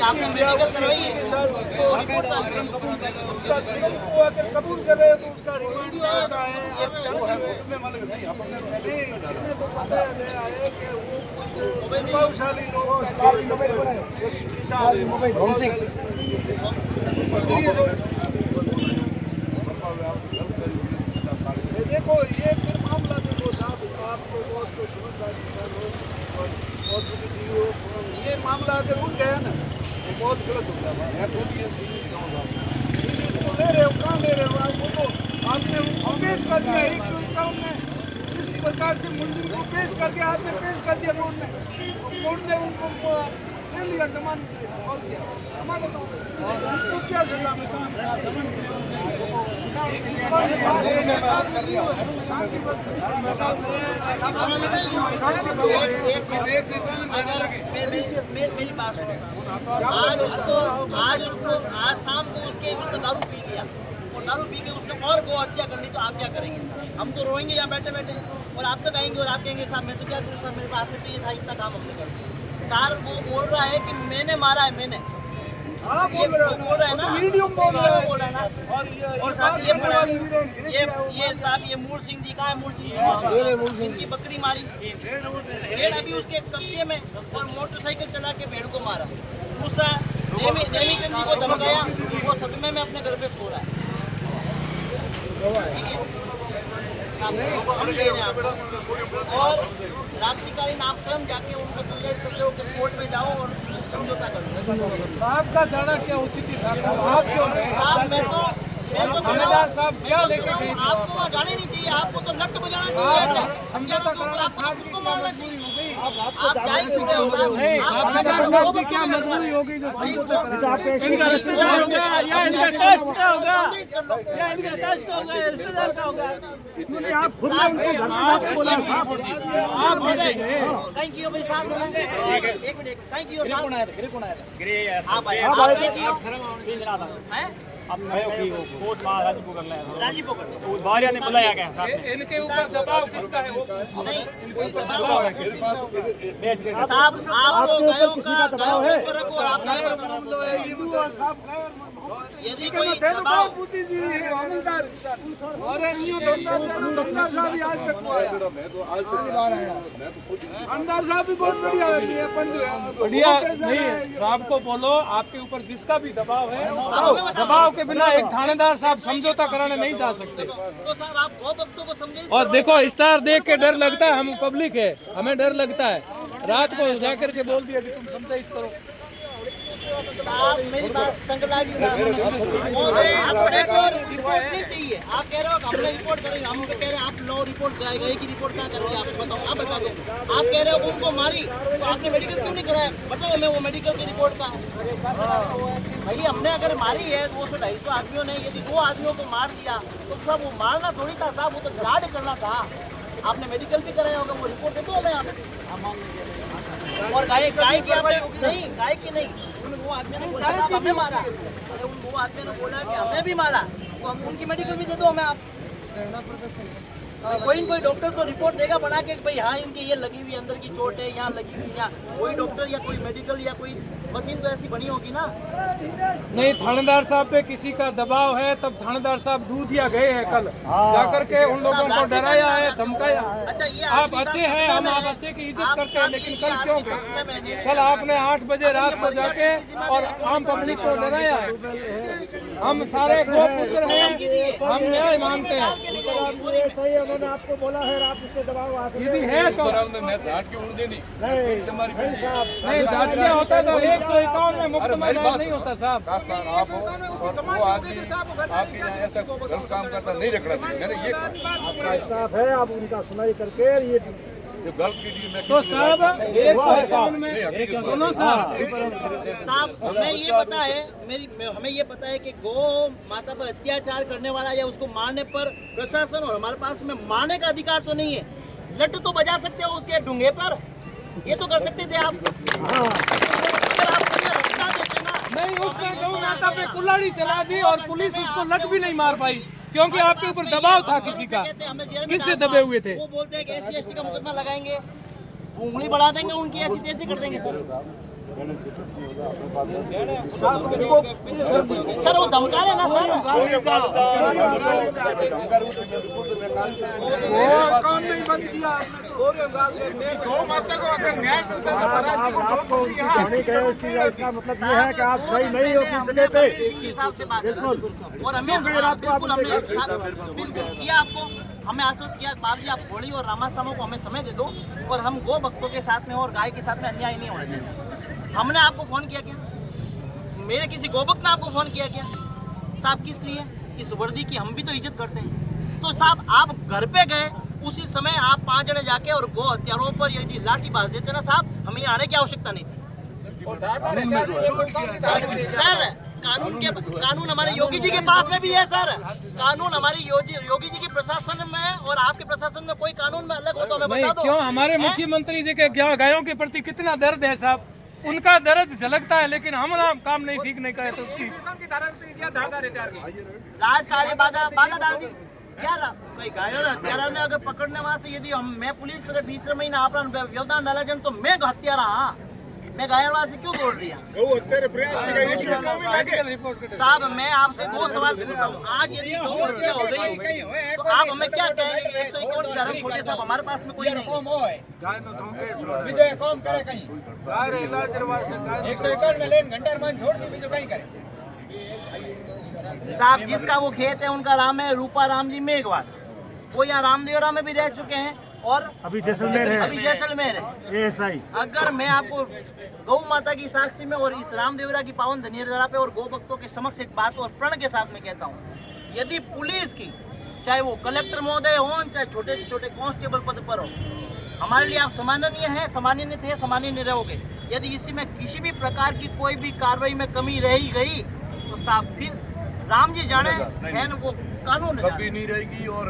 आपने मेडिकल करवाई है सर, तो रिपोर्ट उसका वो अगर कबूल कर रहे हो तो उसका रिमांड होता है। इसमें तो पता गया है कि वो प्रभावशाली लोग देखो ये फिर मामला देखो साहब, आपको बहुत को समझदारी और ये मामला अगर उठ गया ना तो बहुत गलत हो गया। ले रहे हो कहाँ ले रहे हो आप? वो आपने उनको पेश कर दिया 151 में, जिस प्रकार से मुलजिम को पेश करके आपने पेश कर दिया कोर्ट ने, कोर्ट ने उनको ले लिया जमानत और क्या जमानत उसको क्या सजा में मेरी बात सुनो। आज शाम को उसके दारू पी लिया और दारू पी के उसने और गौ हत्या करनी, तो आप क्या करेंगे सर? हम तो रोएंगे यहाँ बैठे बैठे और आप तक आएंगे और आप कहेंगे साहब मैं तो क्या करूँ सर, मेरे पास में तो ये था, इतना काम हमने कर दिया। सर वो बोल रहा है कि मैंने मारा है, मैंने ये बोल रहा है ना, वीडियो बोल रहा है ना। और साहब ये साहब ये मूल सिंह जी कहाँ है? मूल सिंह इनकी बकरी मारी, भेड़ अभी उसके कब्जे में, और मोटरसाइकिल चला के भेड़ को मारा। दूसरा नेमीचंद जी को धमकाया, वो सदमे में अपने घर पे सो रहा है। और रात्रिकालीन आप स्वयं जाके उनको समझाइश करते हो कि कोर्ट में जाओ और समझौता करो। साहब का जाना क्या उचित ही था? साहब क्यों नहीं? साहब मैं तो थानेदार साहब क्या लेके गए? आपको वहाँ जाना नहीं चाहिए, आपको तो लट बजाना चाहिए। समझौता कराना साहब आपको मारना चाहिए। आप आप जा ही क्यों रहे हो साहब? थानेदार साहब की क्या मजबूरी होगी जो समझौता इनका रिश्तेदार हो गया या इनका कास्ट का होगा या इनका कास्ट का होगा या रिश्तेदार का होगा? आप खुद आप थैंक यू भाई साहब, एक मिनट थैंक यू साहब। आप आए राजीपुर ने बुलाया गया इनके ऊपर दबाव किसका है? वो साहब आपको गयो का दबाव है। यदि कोई दबाव बुद्धिजीवी है हवलदार और ये हवलदार साहब आज तक हुआ है। हवलदार साहब भी बहुत बढ़िया है, बढ़िया नहीं साहब को बोलो आपके ऊपर जिसका भी दबाव है, दबाव के बिना एक थानेदार साहब समझौता कराने नहीं जा सकते। तो साहब आप बहुत भक्तों को समझाइए। और देखो स्टार देख के डर लगता है, हम पब्लिक है हमें डर लगता है। रात को जाकर के बोल दिया कि तुम समझाइश करो। साहब मेरी बात संगला जी साहब, आपको रिपोर्ट नहीं चाहिए। आप कह रहे हो हमने रिपोर्ट करेंगे, हम कह रहे हैं आप लो रिपोर्ट गए की रिपोर्ट क्या करोगे? आप बताओ, आप बता दो। आप कह रहे हो उनको मारी तो आपने मेडिकल क्यों नहीं कराया? बताओ हमें वो मेडिकल की रिपोर्ट का है। भाई हमने अगर मारी है 200-250 आदमियों ने, यदि 2 आदमियों को मार दिया तो सब वो मारना थोड़ी था साहब, वो तो गार्ड करना था। आपने मेडिकल भी कराया होगा, वो रिपोर्ट दे दो हमें आप। और गाय की आपने नहीं, गाय की नहीं, वो आदमी ने बोला साहब हमें मारा, अरे उन 2 आदमियों ने बोला कि हमें भी मारा, तो हम उनकी मेडिकल भी दे दो हमें आप। कोई डॉक्टर तो रिपोर्ट देगा बना के भाई हाँ इनकी ये लगी हुई अंदर की चोट है, यहाँ लगी हुई, या कोई डॉक्टर या कोई मेडिकल या कोई मशीन तो ऐसी बनी होगी ना। नहीं थानेदार साहब पे किसी का दबाव है तब थानेदार साहब दूधिया गए हैं कल जाकर के उन लोगों को डराया है, धमकाया। अच्छा ये आप अच्छे हैं, हम आप अच्छे की इज्जत करते हैं, लेकिन कल क्यों गए? कल आपने 8 बजे रात को जाके और आम पब्लिक को डराया है। हम सारे गोपुत्र हैं, हम न्याय मानते हैं। उन्होंने आपको बोला है आप उसके दबाव यदि है तो नहीं जांचना होता तो 151 में मुक्त मैदान नहीं होता साहब। आप हो और वो आदमी आपके यहाँ ऐसा गलत काम करता नहीं रखना चाहिए। मैंने ये आपका स्टाफ है, आप उनका सुनाई करके ये गलत की डी में तो साहब 151 में सुनो साहब हमें ये पता है, हमें ये पता है कि गौ माता पर अत्याचार करने वाला या उसको मारने पर प्रशासन और हमारे पास में मारने का अधिकार तो नहीं है। लट तो बजा सकते हो उसके डूंगे पर, ये तो कर सकते थे आप। अगर आप नहीं उसने गौ माता पे कुल्हाड़ी चला दी और पुलिस उसको लट भी नहीं मार पाई। क्योंकि आपके ऊपर दबाव था किसी का। कहते हैं, हमें जेल में किससे डालना। दबे हुए थे? वो बोलते हैं कि SC/ST का मुकदमा लगाएंगे, उंगली बढ़ा देंगे उनकी, ऐसी तैसी कर देंगे सर। सर वो धमका रहे ना सर। काम नहीं बंद किया गौ माता को अगर न्याय मिलता तो महाराज जी को जो खुशी यहाँ इसका मतलब ये है कि आप सही नहीं हो किस जगह पे। इसी हिसाब से बात करें। और हमें बिल्कुल हमने बिल्कुल किया, आपको हमें आश्वस्त किया बाबू जी आप होली और रामासामों को हमें समय दे दो और हम गो भक्तों के साथ में और गाय के साथ में अन्याय नहीं होने देंगे। हमने आपको फोन किया क्या? मेरे किसी गोभक्त ने आपको फोन किया क्या? साहब किस लिए? इस वर्दी की हम भी तो इज्जत करते हैं। तो साहब आप घर पे गए, उसी समय आप 5 जने जाके और गो हत्यारों पर यदि लाठी बाज देते ना साहब, हमें यहाँ आने की आवश्यकता नहीं थी। सर कानून हमारे योगी जी के पास में भी है सर। कानून हमारे योगी जी के प्रशासन में और आपके प्रशासन में कोई कानून में अलग हो तो हमें बता दो। क्यों हमारे मुख्यमंत्री जी के गायों के प्रति कितना दर्द है साहब, उनका दर्द झलकता है, लेकिन हम काम नहीं ठीक नहीं करे तो उसकी राजकार्य बाधा डाल दी क्या? कोई गायों हत्यारा ने अगर पकड़ने वहां से यदि मैं पुलिस बीच में ना अपना व्यवधान डाला जाए तो मैं हत्यारा हाँ, मैं गायरवाद से क्यों दौड़ रही हूँ? साहब मैं आपसे 2 सवाल पूछता हूँ। आज यदि गौ हत्या हो गई तो आप हमें क्या कहेंगे कि 151 धर्म छोटे साहब हमारे पास में कोई नहीं। साहब जिसका वो खेत है उनका नाम है रूपा राम जी मेघवाल, वो यहाँ रामदेवरा में भी रह चुके हैं और अभी जैसलमेर है। ये सही। अगर मैं आपको गौ माता की साक्षी में और इस रामदेवरा की पावन धन्यवाद पे और गौ भक्तों के समक्ष एक बात और प्रण के साथ में कहता हूँ, यदि पुलिस की चाहे वो कलेक्टर महोदय हो चाहे छोटे से छोटे कांस्टेबल पद पर हो, हमारे लिए आप सम्माननीय हैं, सम्माननीय थे, सम्माननीय रहोगे। यदि इसी में किसी भी प्रकार की कोई भी कार्रवाई में कमी रही गई तो साहब फिर राम जी जाने है वो कानून कभी नहीं रहेगी। और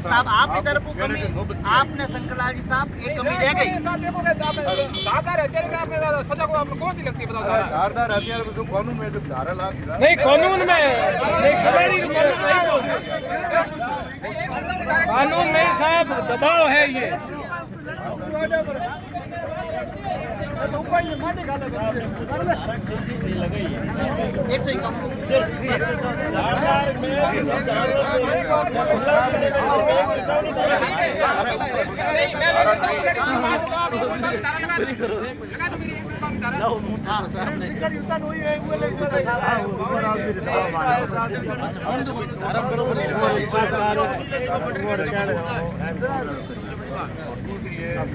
साहब आपकी तरफ को कमी, आपने शंकरलाल जी साहब एक कमी रह गई। धारदार हथियार तो कानून में जो धारा ला नहीं, कानून में कानून नहीं साहब, दबाव है ये। एक सही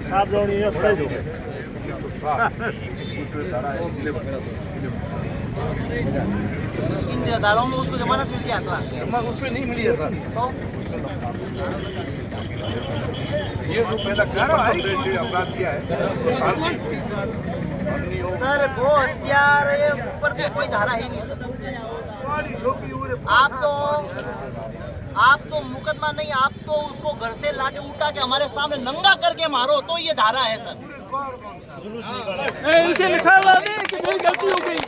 साहब जो नहीं है सही हो इन धाराओं में उसको जमानत मिल गया था, उसमें नहीं मिली है सर। तो ये जो पहला अपराध किया है सर वो हत्यारे ऊपर तो कोई धारा ही नहीं सर। आप तो मुकदमा नहीं, आप तो उसको घर से लाके उठा के हमारे सामने नंगा करके मारो तो ये धारा है सर। उसे लिखा हुआ है कि मेरी गलती हो गई।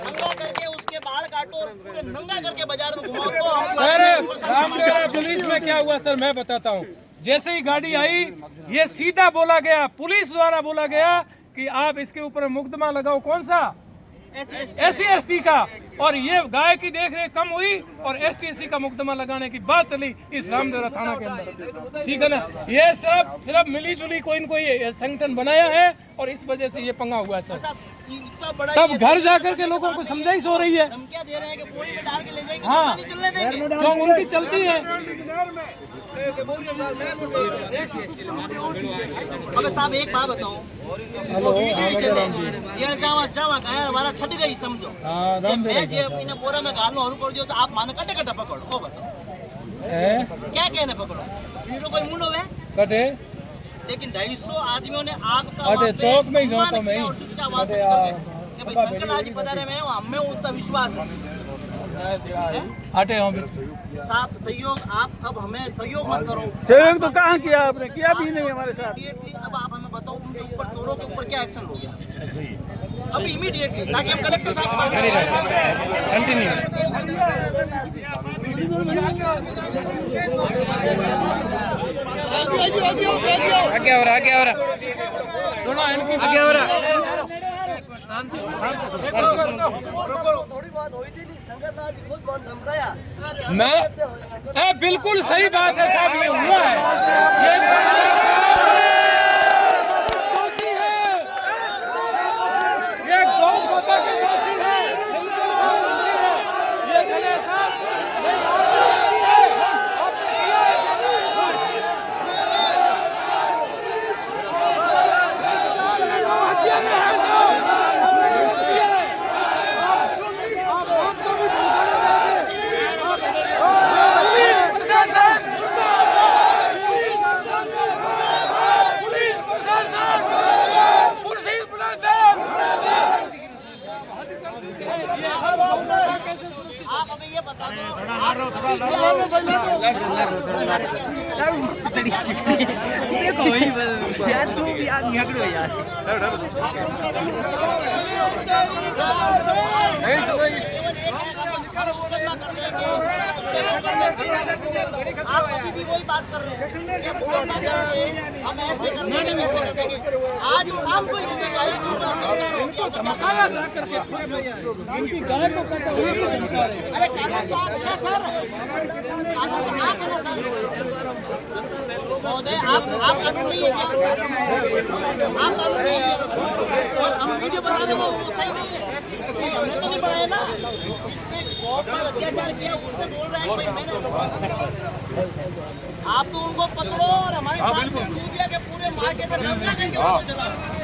नंगा करके उसके बाल काटो और पूरे नंगा करके बाजार में घुमाओ तो सर रामदेवरा पुलिस में क्या हुआ सर, मैं बताता हूँ। जैसे ही गाड़ी आई, ये सीधा बोला गया, पुलिस द्वारा बोला गया कि आप इसके ऊपर मुकदमा लगाओ। कौन सा? SC/ST का। और ये गाय की देखरेख कम हुई और ST/SC का मुकदमा लगाने की बात चली इस रामदेवरा थाना के अंदर, ठीक है ना। ये सब सिर्फ मिली जुली कोई न कोई संगठन बनाया है और इस वजह से ये पंगा हुआ है सर। तब घर जाकर के लोगों को समझाइश हो रही है। धमकियां दे रहे हैं कि बोरी में डाल के ले जाएंगे, हाँ, नहीं चलने देंगे। जो उनकी चलती है। अबे साहब एक बात बताओ, जेल जावा गया हमारा छट गई समझो। मैं जे अपने बोरा में गालो और कर दियो तो आप माने कटे कटे पकड़ो, वो बताओ क्या कहने पकड़ो? वीडियो कोई मुंडो है कटे, लेकिन 250 आदमियों ने आपका अरे चौक में ही जाता मैं ही। शंकरलाल जी पधारे में हमें उतना विश्वास है। हटे हम साहब सहयोग, आप अब हमें सहयोग मत करो। सहयोग तो कहाँ किया आपने, किया भी नहीं हमारे साथ। अब आप हमें बताओ के ऊपर, चोरों के ऊपर क्या एक्शन हो गया अभी इमीडिएटली, ताकि हम कलेक्टर साहब क्या हो रहा सुनो इनकी क्या हो रहा थोड़ी बात हुई थी नहीं, संगतलाल जी खुद बहुत धमकाया। मैं बिल्कुल सही बात है साहब, ये हुआ है, ये दोषी है, ये गौ माता के दोषी है, ये गणेश साहब आप हमें ये बता दो, आप अभी भी वही बात कर रहे हैं, हम ऐसे कर देंगे, वैसे कर देंगे। आज शाम को ये धमकाया जा करके इनकी गाय को कहते हुए धमका रहे हैं। अरे कानून तो आप है ना सर, कानून तो आप है ना सर महोदय, आप कानून नहीं है क्या? आप कानून नहीं है और हम वीडियो बना रहे हो वो सही नहीं है, हमने तो नहीं बनाया ना। जिसने गौ पर अत्याचार किया उससे बोल रहे हैं भाई मैंने, आप तो उनको पकड़ो और हमारे साथ दूधिया के पूरे मार्केट में कब्जा करके उनको चला रहे हैं।